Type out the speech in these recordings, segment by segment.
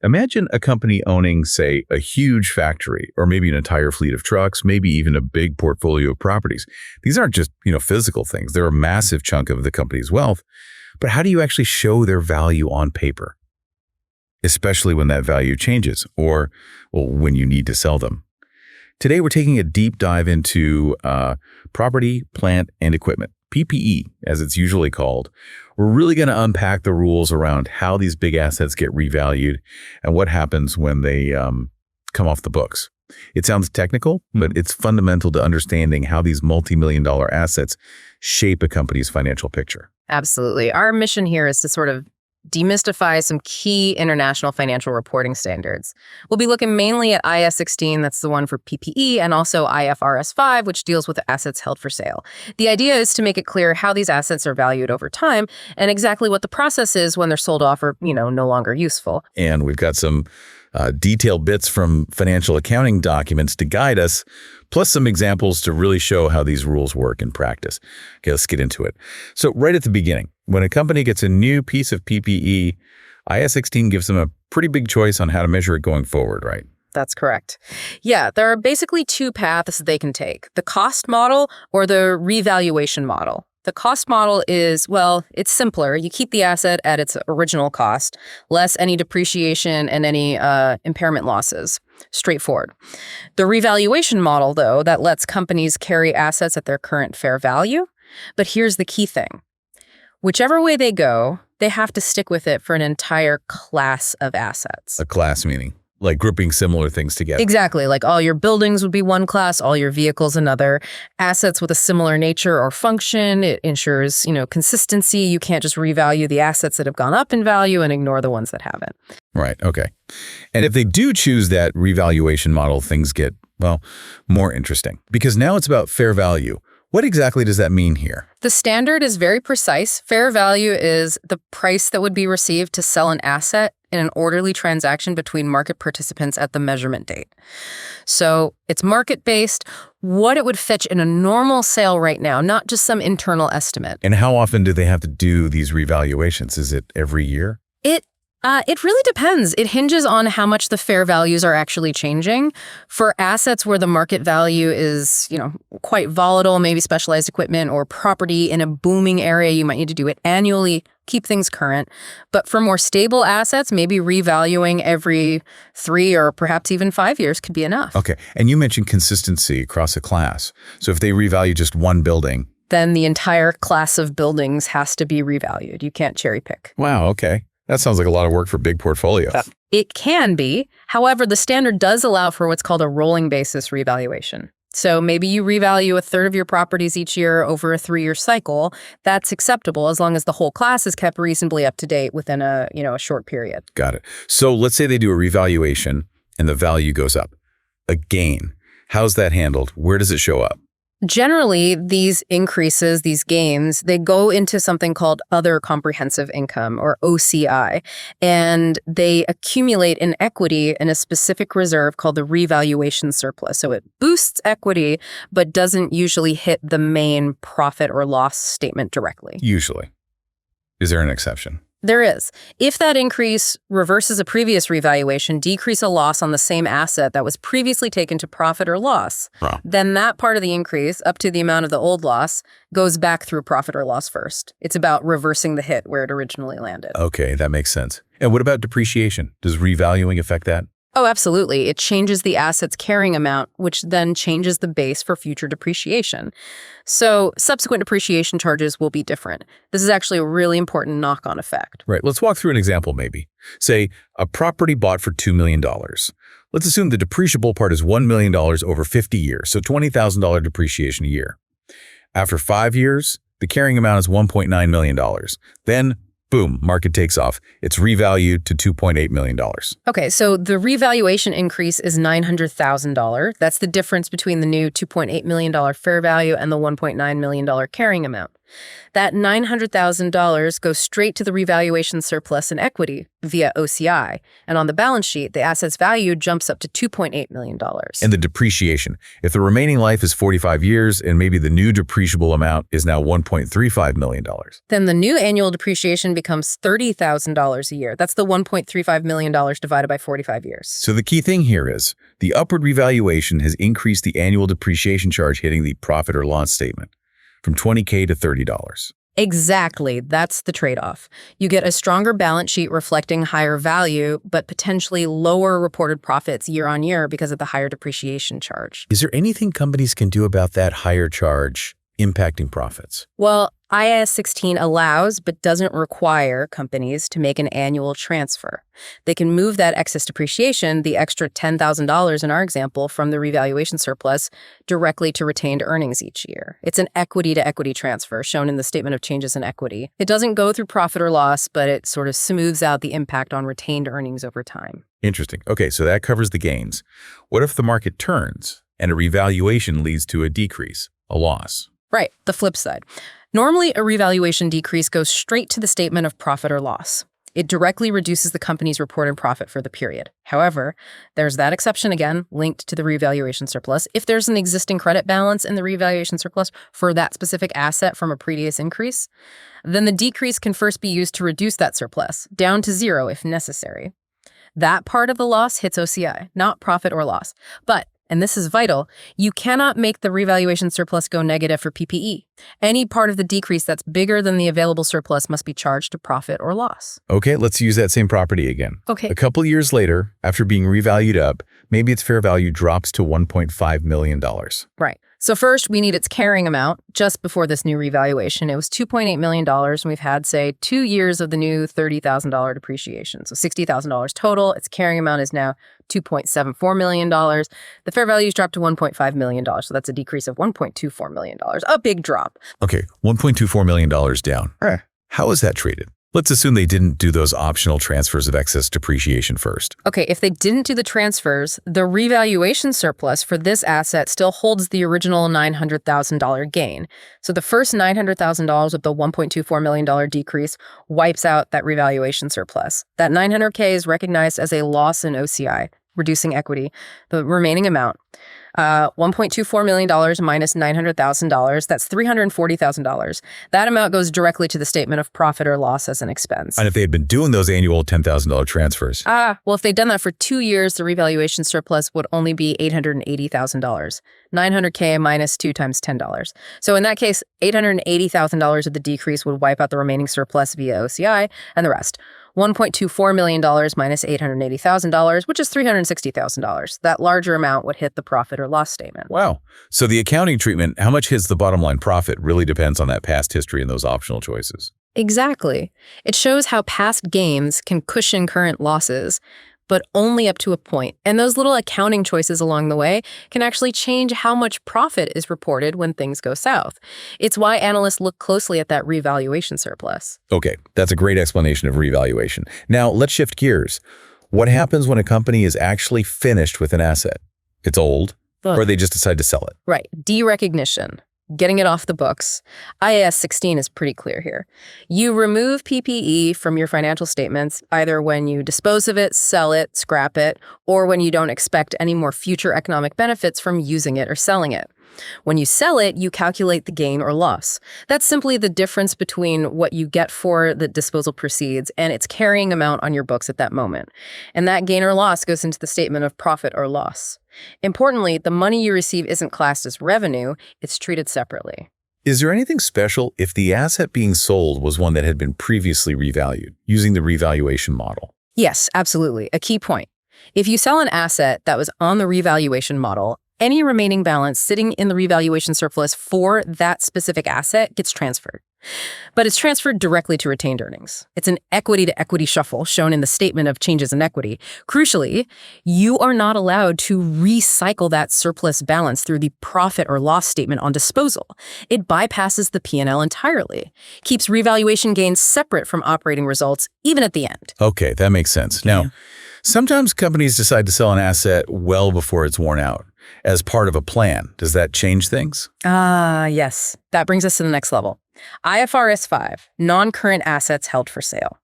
Imagine a company owning, say, a huge factory or maybe an entire fleet of trucks, maybe even a big portfolio of properties. These aren't just, physical things. They're a massive chunk of the company's wealth. But how do you actually show their value on paper? Especially when that value changes or, when you need to sell them. Today, we're taking a deep dive into property, plant, and equipment, PPE, as it's usually called. We're really going to unpack the rules around how these big assets get revalued and what happens when they come off the books. It sounds technical, but it's fundamental to understanding how these multi-million-dollar assets shape a company's financial picture. Absolutely. Our mission here is to sort of demystify some key international financial reporting standards. We'll be looking mainly at IAS 16, that's the one for PPE, and also IFRS 5, which deals with assets held for sale. The idea is to make it clear how these assets are valued over time and exactly what the process is when they're sold off or, no longer useful. And we've got some detailed bits from financial accounting documents to guide us, plus some examples to really show how these rules work in practice. Okay, let's get into it. So right at the beginning, when a company gets a new piece of PPE, IAS 16 gives them a pretty big choice on how to measure it going forward, right? That's correct. Yeah, there are basically two paths they can take, the cost model or the revaluation model. The cost model is, it's simpler. You keep the asset at its original cost, less any depreciation and any impairment losses. Straightforward. The revaluation model, though, that lets companies carry assets at their current fair value. But here's the key thing. Whichever way they go, they have to stick with it for an entire class of assets. A class meaning? Like grouping similar things together. Exactly. Like all your buildings would be one class, all your vehicles another. Assets with a similar nature or function. It ensures, consistency. You can't just revalue the assets that have gone up in value and ignore the ones that haven't. Right. Okay. And if they do choose that revaluation model, things get, more interesting. Because now it's about fair value. What exactly does that mean here? The standard is very precise. Fair value is the price that would be received to sell an asset in an orderly transaction between market participants at the measurement date. So it's market-based, what it would fetch in a normal sale right now, not just some internal estimate. And how often do they have to do these revaluations? Is it every year? It really depends. It hinges on how much the fair values are actually changing. For assets where the market value is, quite volatile, maybe specialized equipment or property in a booming area, you might need to do it annually, keep things current. But for more stable assets, maybe revaluing every 3 or perhaps even 5 years could be enough. Okay. And you mentioned consistency across a class. So if they revalue just one building, then the entire class of buildings has to be revalued. You can't cherry pick. Wow. Okay. That sounds like a lot of work for big portfolios. It can be. However, the standard does allow for what's called a rolling basis revaluation. So maybe you revalue a third of your properties each year over a 3-year cycle. That's acceptable as long as the whole class is kept reasonably up to date within a short period. Got it. So let's say they do a revaluation and the value goes up. A gain. How's that handled? Where does it show up? Generally, these increases, these gains, they go into something called other comprehensive income, or OCI, and they accumulate in equity in a specific reserve called the revaluation surplus. So it boosts equity, but doesn't usually hit the main profit or loss statement directly. Usually. Is there an exception? There is. If that increase reverses a previous revaluation, decrease a loss on the same asset that was previously taken to profit or loss, then that part of the increase, up to the amount of the old loss, goes back through profit or loss first. It's about reversing the hit where it originally landed. Okay, that makes sense. And what about depreciation? Does revaluing affect that? Oh, absolutely. It changes the asset's carrying amount, which then changes the base for future depreciation. So subsequent depreciation charges will be different. This is actually a really important knock-on effect. Right. Let's walk through an example maybe. Say a property bought for $2 million. Let's assume the depreciable part is $1 million over 50 years, so $20,000 depreciation a year. After 5 years, the carrying amount is $1.9 million. Then boom, market takes off. It's revalued to $2.8 million. Okay, so the revaluation increase is $900,000. That's the difference between the new $2.8 million fair value and the $1.9 million carrying amount. That $900,000 goes straight to the revaluation surplus in equity via OCI, and on the balance sheet, the asset's value jumps up to $2.8 million. And the depreciation. If the remaining life is 45 years and maybe the new depreciable amount is now $1.35 million. Then the new annual depreciation becomes $30,000 a year. That's the $1.35 million divided by 45 years. So the key thing here is the upward revaluation has increased the annual depreciation charge hitting the profit or loss statement from $20K to $30. Exactly. That's the trade-off. You get a stronger balance sheet reflecting higher value, but potentially lower reported profits year on year because of the higher depreciation charge. Is there anything companies can do about that higher charge impacting profits? Well, IAS 16 allows but doesn't require companies to make an annual transfer. They can move that excess depreciation, the extra $10,000 in our example, from the revaluation surplus directly to retained earnings each year. It's an equity-to-equity transfer shown in the statement of changes in equity. It doesn't go through profit or loss, but it sort of smooths out the impact on retained earnings over time. Interesting. Okay, so that covers the gains. What if the market turns and a revaluation leads to a decrease, a loss? Right, the flip side. Normally, a revaluation decrease goes straight to the statement of profit or loss. It directly reduces the company's reported profit for the period. However, there's that exception again, linked to the revaluation surplus. If there's an existing credit balance in the revaluation surplus for that specific asset from a previous increase, then the decrease can first be used to reduce that surplus, down to zero if necessary. That part of the loss hits OCI, not profit or loss. But and this is vital, you cannot make the revaluation surplus go negative for PPE. Any part of the decrease that's bigger than the available surplus must be charged to profit or loss. Okay, let's use that same property again. Okay. A couple years later, after being revalued up, maybe its fair value drops to $1.5 million. Right. So first, we need its carrying amount just before this new revaluation. It was $2.8 million, and we've had, say, 2 years of the new $30,000 depreciation. So $60,000 total. Its carrying amount is now $2.74 million. The fair value's dropped to $1.5 million, so that's a decrease of $1.24 million. A big drop. Okay, $1.24 million down. How is that treated? Let's assume they didn't do those optional transfers of excess depreciation first. Okay, if they didn't do the transfers, the revaluation surplus for this asset still holds the original $900,000 gain. So the first $900,000 with the $1.24 million decrease wipes out that revaluation surplus. That $900K is recognized as a loss in OCI, reducing equity, the remaining amount. $1.24 million minus $900,000, that's $340,000. That amount goes directly to the statement of profit or loss as an expense. And if they had been doing those annual $10,000 transfers? Well, if they'd done that for 2 years, the revaluation surplus would only be $880,000. $900K minus 2 times $10. So in that case, $880,000 of the decrease would wipe out the remaining surplus via OCI and the rest. $1.24 million minus $880,000, which is $360,000. That larger amount would hit the profit or loss statement. Wow. So the accounting treatment, how much hits the bottom line profit, really depends on that past history and those optional choices. Exactly. It shows how past gains can cushion current losses, but only up to a point. And those little accounting choices along the way can actually change how much profit is reported when things go south. It's why analysts look closely at that revaluation surplus. Okay, that's a great explanation of revaluation. Now, let's shift gears. What happens when a company is actually finished with an asset? It's old, or they just decide to sell it? Right. Derecognition. Getting it off the books. IAS 16 is pretty clear here. You remove PPE from your financial statements either when you dispose of it, sell it, scrap it, or when you don't expect any more future economic benefits from using it or selling it. When you sell it, you calculate the gain or loss. That's simply the difference between what you get for the disposal proceeds and its carrying amount on your books at that moment. And that gain or loss goes into the statement of profit or loss. Importantly, the money you receive isn't classed as revenue, it's treated separately. Is there anything special if the asset being sold was one that had been previously revalued using the revaluation model? Yes, absolutely. A key point. If you sell an asset that was on the revaluation model, any remaining balance sitting in the revaluation surplus for that specific asset gets transferred. But it's transferred directly to retained earnings. It's an equity-to-equity shuffle shown in the statement of changes in equity. Crucially, you are not allowed to recycle that surplus balance through the profit or loss statement on disposal. It bypasses the P&L entirely, keeps revaluation gains separate from operating results, even at the end. Okay, that makes sense. Now, sometimes companies decide to sell an asset well before it's worn out. As part of a plan, does that change things? Yes. That brings us to the next level. IFRS 5, non-current assets held for sale.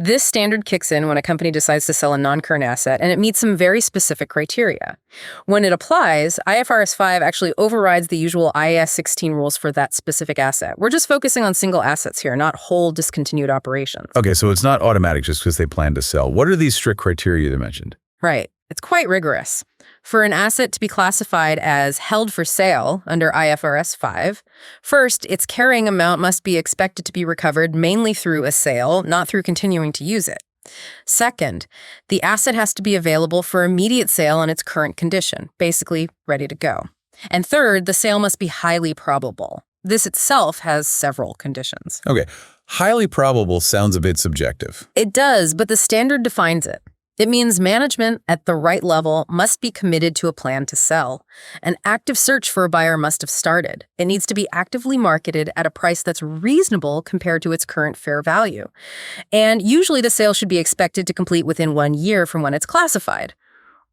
This standard kicks in when a company decides to sell a non-current asset, and it meets some very specific criteria. When it applies, IFRS 5 actually overrides the usual IAS 16 rules for that specific asset. We're just focusing on single assets here, not whole discontinued operations. Okay, so it's not automatic just because they plan to sell. What are these strict criteria you mentioned? Right. It's quite rigorous. For an asset to be classified as held for sale under IFRS 5, first, its carrying amount must be expected to be recovered mainly through a sale, not through continuing to use it. Second, the asset has to be available for immediate sale in its current condition, basically ready to go. And third, the sale must be highly probable. This itself has several conditions. Okay, highly probable sounds a bit subjective. It does, but the standard defines it. It means management at the right level must be committed to a plan to sell. An active search for a buyer must have started. It needs to be actively marketed at a price that's reasonable compared to its current fair value. And usually the sale should be expected to complete within 1 year from when it's classified.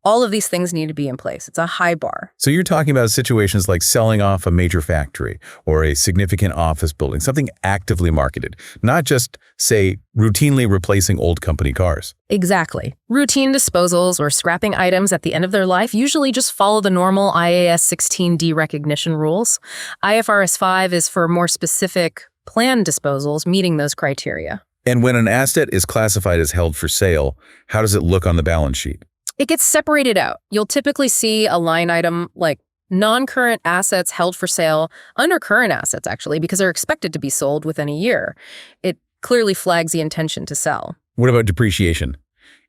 All of these things need to be in place. It's a high bar. So you're talking about situations like selling off a major factory or a significant office building, something actively marketed, not just, say, routinely replacing old company cars. Exactly. Routine disposals or scrapping items at the end of their life usually just follow the normal IAS 16 derecognition rules. IFRS 5 is for more specific planned disposals meeting those criteria. And when an asset is classified as held for sale, how does it look on the balance sheet? It gets separated out. You'll typically see a line item like non-current assets held for sale under current assets, actually, because they're expected to be sold within a year. It clearly flags the intention to sell. What about depreciation?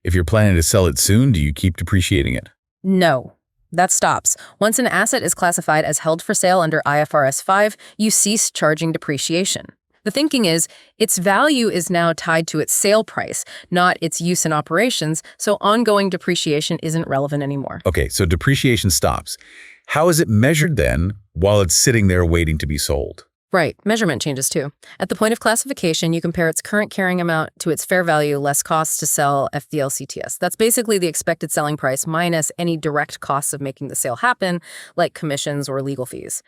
If you're planning to sell it soon, do you keep depreciating it? No, that stops. Once an asset is classified as held for sale under IFRS 5, you cease charging depreciation. The thinking is its value is now tied to its sale price, not its use in operations, so ongoing depreciation isn't relevant anymore. Okay, so depreciation stops. How is it measured then while it's sitting there waiting to be sold? Right, measurement changes too. At the point of classification, you compare its current carrying amount to its fair value less costs to sell FVLCTS. That's basically the expected selling price minus any direct costs of making the sale happen, like commissions or legal fees.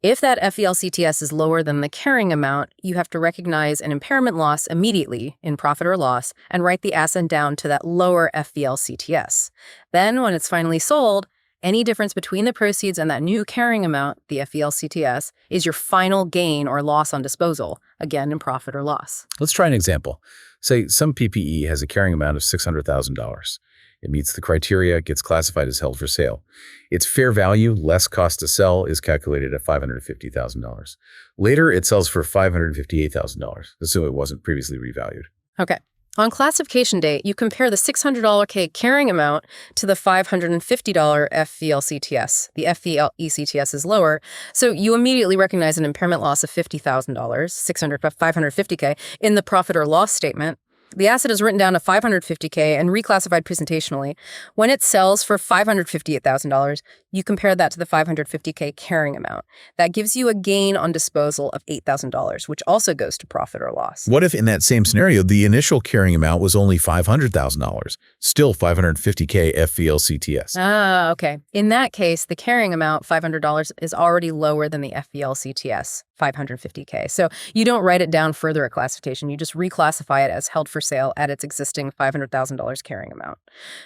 If that FVLCTS is lower than the carrying amount, you have to recognize an impairment loss immediately in profit or loss and write the asset down to that lower FVLCTS. Then, when it's finally sold, any difference between the proceeds and that new carrying amount, the FVLCTS, is your final gain or loss on disposal, again in profit or loss. Let's try an example. Say some PPE has a carrying amount of $600,000. It meets the criteria, gets classified as held for sale. Its fair value, less cost to sell, is calculated at $550,000. Later, it sells for $558,000, assume it wasn't previously revalued. Okay. On classification date, you compare the $600K carrying amount to the $550 FVLCTS. The FVLCTS is lower, so you immediately recognize an impairment loss of $50,000, $550K, in the profit or loss statement. The asset is written down to $550K and reclassified presentationally. When it sells for $558,000, you compare that to the $550K carrying amount. That gives you a gain on disposal of $8,000, which also goes to profit or loss. What if in that same scenario, the initial carrying amount was only $500,000, still $550K FVLCTS? Ah, okay. In that case, the carrying amount, $500, is already lower than the FVLCTS, $550K. So you don't write it down further at classification. You just reclassify it as held for sale at its existing $500,000 carrying amount.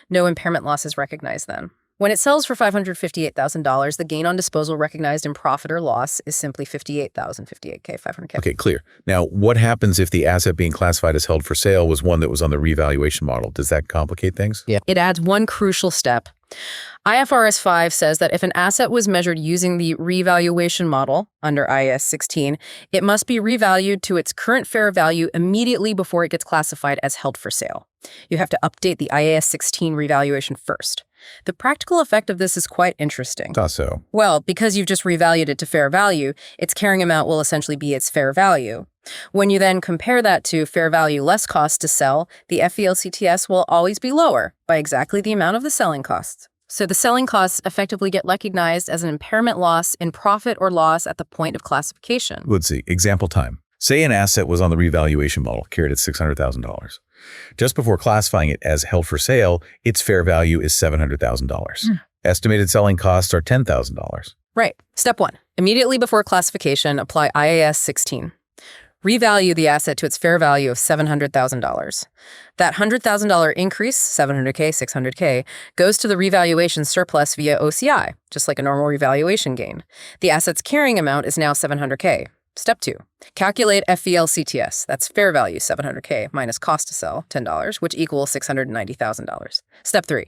No impairment loss is recognized then. When it sells for $558,000, the gain on disposal recognized in profit or loss is simply $58K, $500K. Okay, clear. Now, what happens if the asset being classified as held for sale was one that was on the revaluation model? Does that complicate things? Yeah. It adds one crucial step. IFRS 5 says that if an asset was measured using the revaluation model under IAS 16, it must be revalued to its current fair value immediately before it gets classified as held for sale. You have to update the IAS 16 revaluation first. The practical effect of this is quite interesting. Thought so. Well, because you've just revalued it to fair value, its carrying amount will essentially be its fair value. When you then compare that to fair value less cost to sell, the FVLCTS will always be lower by exactly the amount of the selling costs. So the selling costs effectively get recognized as an impairment loss in profit or loss at the point of classification. Let's see. Example time. Say an asset was on the revaluation model, carried at $600,000. Just before classifying it as held for sale, its fair value is $700,000. Estimated selling costs are $10,000. Right. Step 1. Immediately before classification, apply IAS 16. revalue the asset to its fair value of $700,000. That $100,000 increase, $700K, $600K, goes to the revaluation surplus via OCI, just like a normal revaluation gain. The asset's carrying amount is now $700K. Step 2. Calculate FVLCTS, that's fair value $700K minus cost to sell $10, which equals $690,000. Step 3.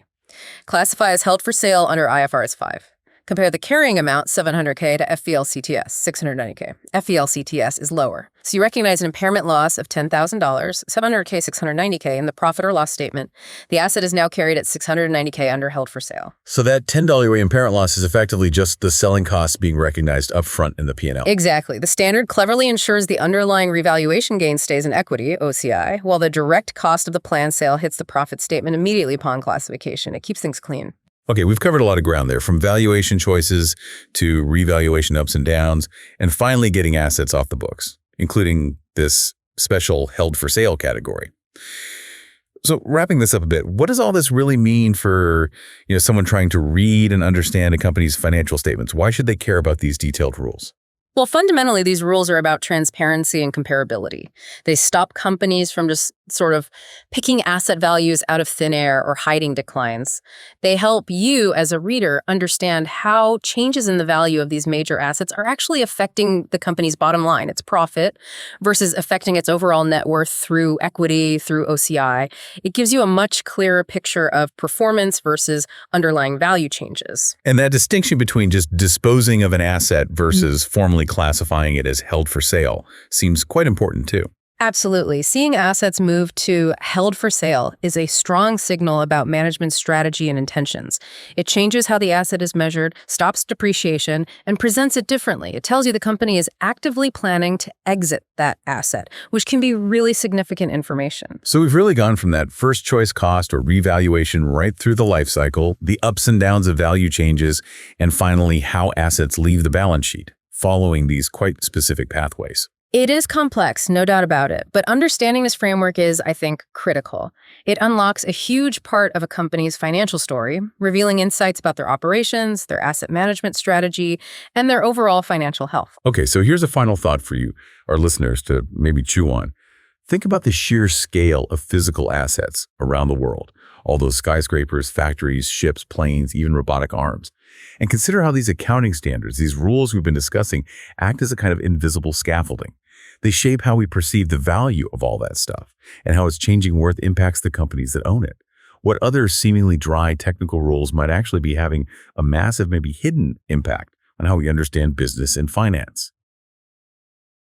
Classify as held for sale under IFRS 5. Compare the carrying amount, $700K, to FVLCTS, $690K. FVLCTS is lower. So you recognize an impairment loss of $10,000, $700K, $690K in the profit or loss statement. The asset is now carried at $690K under held for sale. So that $10 impairment loss is effectively just the selling costs being recognized upfront in the P&L. Exactly. The standard cleverly ensures the underlying revaluation gain stays in equity, OCI, while the direct cost of the planned sale hits the profit statement immediately upon classification. It keeps things clean. Okay, we've covered a lot of ground there, from valuation choices to revaluation ups and downs, and finally getting assets off the books, including this special held for sale category. So wrapping this up a bit, what does all this really mean for someone trying to read and understand a company's financial statements? Why should they care about these detailed rules? Well, fundamentally, these rules are about transparency and comparability. They stop companies from just sort of picking asset values out of thin air or hiding declines. They help you, as a reader, understand how changes in the value of these major assets are actually affecting the company's bottom line, its profit, versus affecting its overall net worth through equity, through OCI. It gives you a much clearer picture of performance versus underlying value changes. And that distinction between just disposing of an asset versus formally classifying it as held for sale seems quite important too. Absolutely. Seeing assets move to held for sale is a strong signal about management strategy and intentions. It changes how the asset is measured, stops depreciation, and presents it differently. It tells you the company is actively planning to exit that asset, which can be really significant information. So we've really gone from that first choice cost or revaluation right through the life cycle, the ups and downs of value changes, and finally how assets leave the balance sheet, following these quite specific pathways. It is complex, no doubt about it, but understanding this framework is, I think, critical. It unlocks a huge part of a company's financial story, revealing insights about their operations, their asset management strategy, and their overall financial health. Okay, so here's a final thought for you, our listeners, to maybe chew on. Think about the sheer scale of physical assets around the world. All those skyscrapers, factories, ships, planes, even robotic arms. And consider how these accounting standards, these rules we've been discussing, act as a kind of invisible scaffolding. They shape how we perceive the value of all that stuff and how its changing worth impacts the companies that own it. What other seemingly dry technical rules might actually be having a massive, maybe hidden impact on how we understand business and finance.